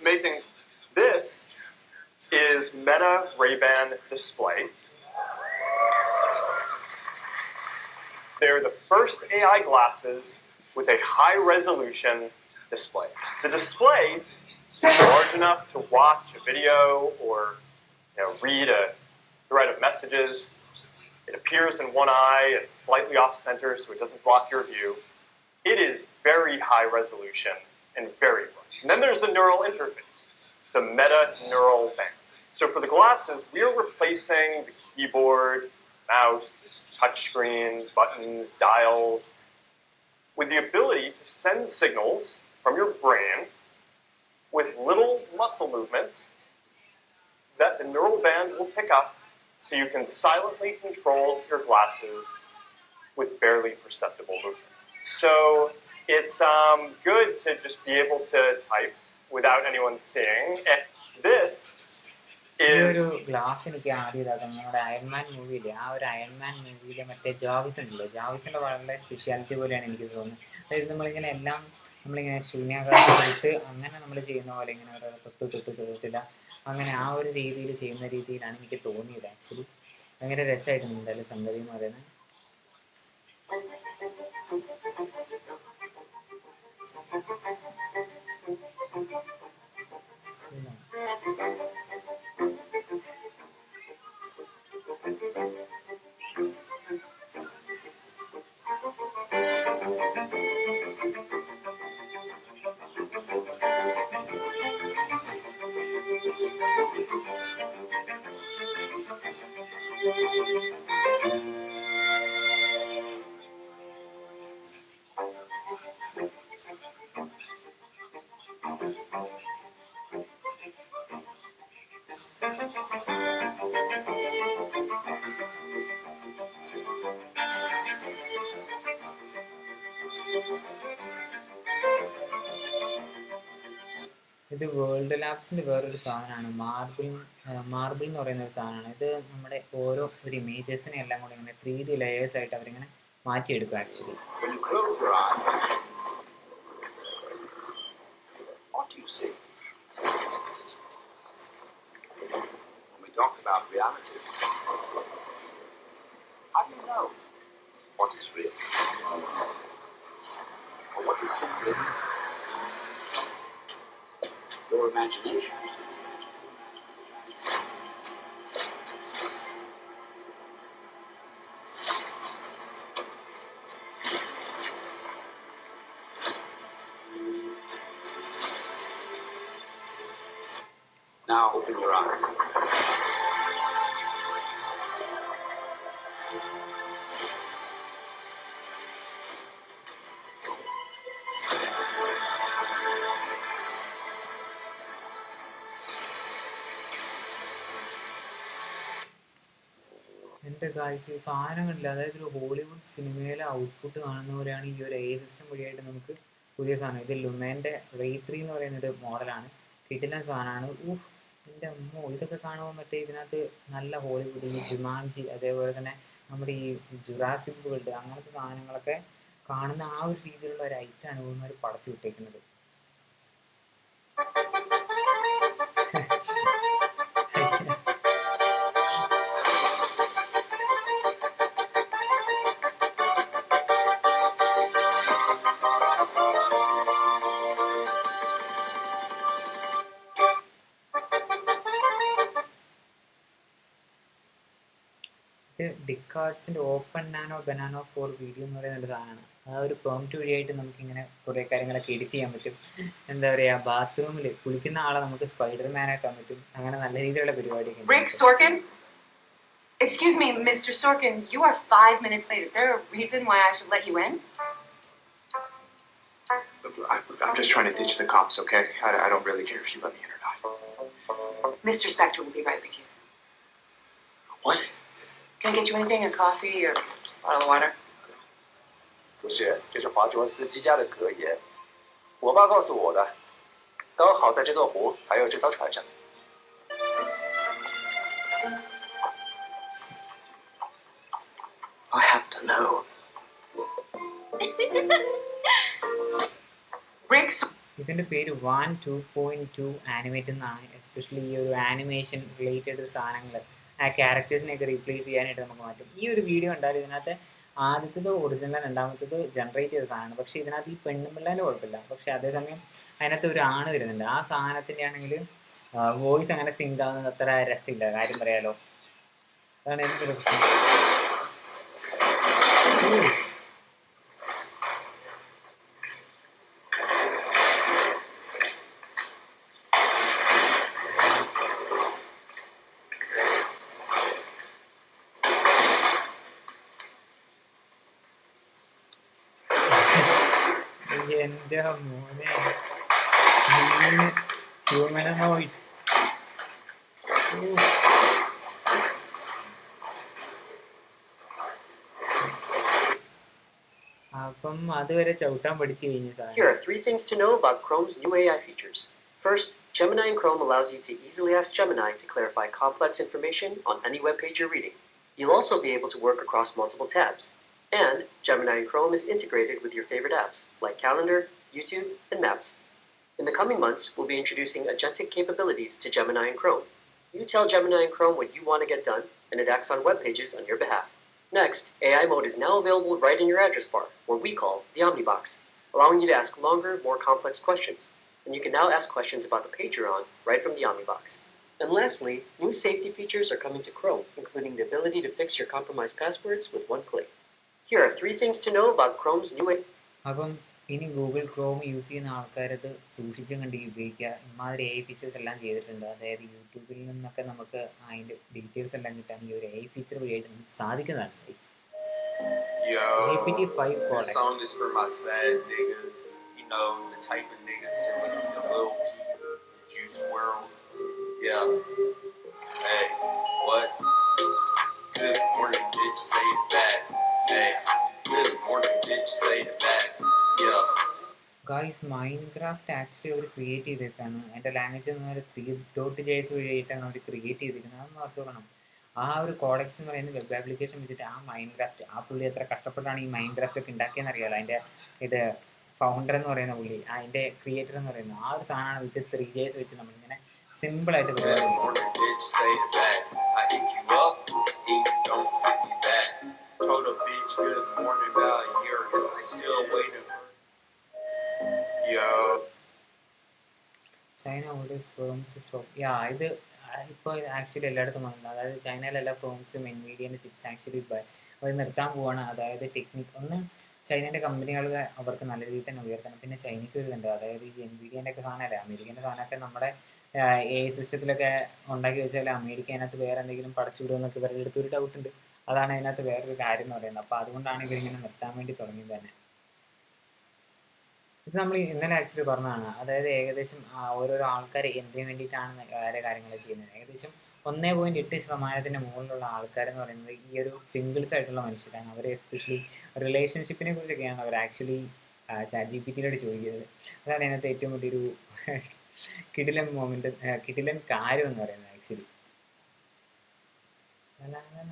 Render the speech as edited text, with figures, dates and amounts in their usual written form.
amazing. This is Meta Ray-Ban Display. They're the first AI glasses with a high-resolution display. The display is large enough to watch a video or read a thread of messages. It appears in one eye and slightly off-center so it doesn't block your view. It is very high resolution and very bright. And then there's the neural interface, the Meta Neural Band. So for the glasses, we are replacing the keyboard, mouse, touchscreen, buttons, dials, with the ability to send signals from your brain with little muscle movements that the neural band will pick up so you can silently control your glasses with barely perceptible movement. So it's good to just be able to type without anyone seeing. And this is... glass എനിക്ക് ആദ്യം ഇതാക്കാം നമ്മുടെ Iron Man മൂവിയില്ലേ, ആ ഒരു Iron Man മൂവിയിലെ മറ്റേ ജാവിസ് ഉണ്ടല്ലോ, ജാവിസിൻ്റെ വളരെ സ്പെഷ്യാലിറ്റി പോലെയാണ് എനിക്ക് തോന്നുന്നത്. അതായത് നമ്മളിങ്ങനെ ശൂന്യാകാശം കൊടുത്ത് അങ്ങനെ നമ്മൾ ചെയ്യുന്ന പോലെ ഇങ്ങനെ ഓരോ തൊട്ടില്ല, അങ്ങനെ ആ ഒരു രീതിയിൽ ചെയ്യുന്ന രീതിയിലാണ് എനിക്ക് തോന്നിയത്. ആക്ച്വലി ഭയങ്കര രസമായിട്ടുണ്ട് എന്തായാലും സംഗതി എന്ന് പറയുന്നത്. ഇത് വേൾഡ് ലാബ്സിൻ്റെ വേറൊരു സാധനമാണ്, മാർബിൾ എന്ന് പറയുന്ന ഒരു സാധനമാണ്. ഇത് നമ്മുടെ ഓരോ ഒരു ഇമേജസിനെ എല്ലാം കൂടെ ഇങ്ങനെ 3D ലെയേഴ്സ് ആയിട്ട് അവരിങ്ങനെ മാറ്റിയെടുക്കും actually. Your imagination. Now open your eyes. എൻ്റെ കാഴ്ച ഈ സാധനങ്ങളില്ല, അതായത് ഒരു ഹോളിവുഡ് സിനിമയിലെ ഔട്ട്പുട്ട് കാണുന്ന പോലെയാണ് ഈ ഒരു AI സിസ്റ്റം വഴിയായിട്ട് നമുക്ക് പുതിയ സാധനം. ഇത് ലുമേൻ്റെ Ray 3 എന്ന് പറയുന്നൊരു മോഡലാണ്, കിടിലൻ സാധനമാണ്. എൻ്റെ അമ്മോ, ഇതൊക്കെ കാണുമ്പോൾ മറ്റേ ഇതിനകത്ത് നല്ല ഹോളിവുഡ് ഈ ജുമാൻജി, അതേപോലെ തന്നെ നമ്മുടെ ഈ ജുറാസിക് വേൾഡ് അങ്ങനത്തെ സാധനങ്ങളൊക്കെ കാണുന്ന ആ ഒരു രീതിയിലുള്ള ഒരു ഐറ്റാണ് ഇവന്മാർ പടച്ചു വിട്ടേക്കുന്നത്. ഇത് ഡിക്കാർഡ്സിൻ്റെ ഓപ്പൺ നാനോ ബനാനോ ഫോർ വീഡിയോ എന്ന് പറയുന്ന സാധനമാണ്. ആ ഒരു പ്രോംപ്റ്റ് വഴിയായിട്ട് നമുക്കിങ്ങനെ കുറേ കാര്യങ്ങളൊക്കെ എഡിറ്റ് ചെയ്യാൻ പറ്റും. എന്താ പറയുക, ബാത്റൂമിൽ കുളിക്കുന്ന ആളെ നമുക്ക് സ്പൈഡർമാൻ ആക്കാൻ പറ്റും. അങ്ങനെ നല്ല രീതിയിലുള്ള പരിപാടിയൊക്കെ. Rick Sorkin? Excuse me, Mr. Sorkin, you are 5 minutes late. Is there a reason why I should let you in? I'm just trying to ditch the cops, okay? I don't really care if you let me in or not. Mr. Spector will be right with you. What? Can I get you anything? A coffee or a bottle of water? 不是，这是华卓尔斯基家的格言，我爸告诉我的。刚好在这座湖还有这艘船上。I have to know. Rick's. ഇതിൻ്റെ പേര് 1.2.2 animate എന്നാണ്. Especially ഈ ഒരു animation related സാധനങ്ങൾ ആ ക്യാരക്ടേഴ്സിനെയൊക്കെ replace ചെയ്യാനായിട്ട് നമുക്ക് മാറ്റും. ഈ ഒരു വീഡിയോ ഉണ്ടായാലും ഇതിനകത്ത് ആദ്യത്തേത് ഒറിജിനൽ, രണ്ടാമത്തേത് ജനറേറ്റ് ചെയ്ത സാധനമാണ്. പക്ഷേ ഇതിനകത്ത് ഈ പെണ്ണുമ്പിള്ളേൻ്റെ കുഴപ്പമില്ല. പക്ഷേ അതേസമയം അതിനകത്ത് ഒരു ആണ് വരുന്നുണ്ട്. ആ സാധനത്തിൻ്റെ ആണെങ്കിൽ വോയിസ് അങ്ങനെ സിങ്ക് ആവുന്നത് അത്ര രസമില്ല, കാര്യം പറയാലോ. അതാണ് എന്തൊരു പ്രശ്നം. എൻ്റെ മോനെ സീന് ഹ്യൂമനോയിഡ്. അപ്പം അതുവരെ ചവിട്ടാൻ പഠിച്ചു കഴിഞ്ഞ സാധനം. Here are 3 things to know about Chrome's new AI features. First, Gemini in Chrome allows you to easily ask Gemini to clarify complex information on any web page you're reading. You'll also be able to work across multiple tabs. And Gemini in Chrome is integrated with your favorite apps like Calendar, YouTube, and Maps. In the coming months, we'll be introducing agentic capabilities to Gemini in Chrome. You tell Gemini in Chrome what you want to get done, and it acts on web pages on your behalf. Next, AI mode is now available right in your address bar, what we call the Omnibox, allowing you to ask longer, more complex questions. And you can now ask questions about the page you're on right from the Omnibox. And lastly, new safety features are coming to Chrome, including the ability to fix your compromised passwords with one click. Here are 3 things to know about Chrome's new AI. അപ്പം ഇനി Google Chrome use ചെയ്യുന്ന ആൾക്കാരത് സൂക്ഷിച്ചും കണ്ട് ഉപയോഗിക്കുക. ഇമാതിരി AI features എല്ലാം ചെയ്തിട്ടുണ്ട്. അതായത് യൂട്യൂബിൽ നിന്നൊക്കെ നമുക്ക് അതിൻ്റെ ഡീറ്റെയിൽസ് എല്ലാം കിട്ടാൻ ഈ ഒരു AI ഫീച്ചർ വഴിയായിട്ട് നമുക്ക് സാധിക്കുന്നതാണ്. Yo, GPT-5 this Codex. song is for my sad niggas. You know, the type of niggas that listen to Lil Peep, Juice WRLD. Yeah. Hey, what? Good morning, bitch, say it back. Hey, good morning, bitch, say it back. Yeah. Guys, Minecraft actually അവർ create ചെയ്തേക്കാണ്. അതിൻ്റെ language എന്ന് പറയുന്നത് 3.js വഴിയായിട്ടാണ് അവർ create ചെയ്തിരിക്കുന്നത്. അതൊന്ന് ഓർത്ത് നോക്കണം. ആ ഒരു കോഡെക്സ് എന്ന് പറയുന്ന വെബ് ആപ്ലിക്കേഷൻ വെച്ചിട്ട് ആ മൈൻക്രാഫ്റ്റ്, ആ പുള്ളി എത്ര കഷ്ടപ്പെട്ടാണ് ഈ മൈൻക്രാഫ്റ്റ് ഒക്കെ ഉണ്ടാക്കിയെന്ന് അറിയാമല്ലോ. അതിൻ്റെ ഇത് ഫൗണ്ടർ എന്ന് പറയുന്ന പുള്ളി, അതിൻ്റെ ക്രിയേറ്റർ എന്ന് പറയുന്നത് ആ ഒരു സാധനമാണ് വിത്ത് 3JS വെച്ച് നമ്മളിങ്ങനെ സിമ്പിളായിട്ട് Good പരിപാടി. morning, bitch, say it back. I hit you up, and you don't hit me back. Told a bitch good morning about a year ago. Still waiting for. Yo. China always firm to stop. ഇത് ഇപ്പോൾ actually എല്ലായിടത്തും വന്നിട്ടുണ്ട്. അതായത് ചൈനയിലെ എല്ലാ ഫേംസും എൻവിഡിയൻ്റെ chips actually അവർ നിർത്താൻ പോവാണ്. അതായത് ഒന്ന് ചൈനേൻ്റെ കമ്പനികൾ അവർക്ക് നല്ല രീതിയിൽ തന്നെ ഉയർത്തണം. പിന്നെ ചൈനയ്ക്ക് ഒരു ഇതുണ്ട്, അതായത് ഈ എൻവിഡിയൻ്റെ ഒക്കെ സാധനമല്ലേ, അമേരിക്കൻ്റെ സാധനമൊക്കെ നമ്മുടെ AI സിസ്റ്റത്തിലൊക്കെ ഉണ്ടാക്കി വെച്ചാൽ അമേരിക്ക അതിനകത്ത് വേറെ എന്തെങ്കിലും പടച്ചു വിടുമെന്നൊക്കെ ഇവരുടെ അടുത്തൊരു ഡൗട്ടുണ്ട്. അതാണ് അതിനകത്ത് വേറൊരു കാര്യം എന്ന് പറയുന്നത്. അപ്പോൾ അതുകൊണ്ടാണ് ഇവരിങ്ങനെ നിർത്താൻ വേണ്ടി തുടങ്ങിയത് തന്നെ. ഇത് നമ്മൾ ഇന്നലെ ആക്ച്വലി പറഞ്ഞതാണ്. അതായത് ഏകദേശം ഓരോരോ ആൾക്കാർ എന്തിനു വേണ്ടിയിട്ടാണ് വേറെ കാര്യങ്ങൾ ചെയ്യുന്നത്. ഏകദേശം 1.8% മുകളിലുള്ള ആൾക്കാരെന്ന് പറയുന്നത് ഈ ഒരു സിംഗിൾസ് ആയിട്ടുള്ള മനുഷ്യരാണ്. അവർ എസ്പെഷ്യലി റിലേഷൻഷിപ്പിനെ കുറിച്ചൊക്കെയാണ് അവർ ആക്ച്വലി ChatGPT-യോട് ചോദിക്കുന്നത്. അതാണ് അതിനകത്ത് ഏറ്റവും വലിയൊരു കിടിലൻ മൊമെൻ്റ്, കിടിലൻ കാര്യം എന്ന് പറയുന്നത് ആക്ച്വലി.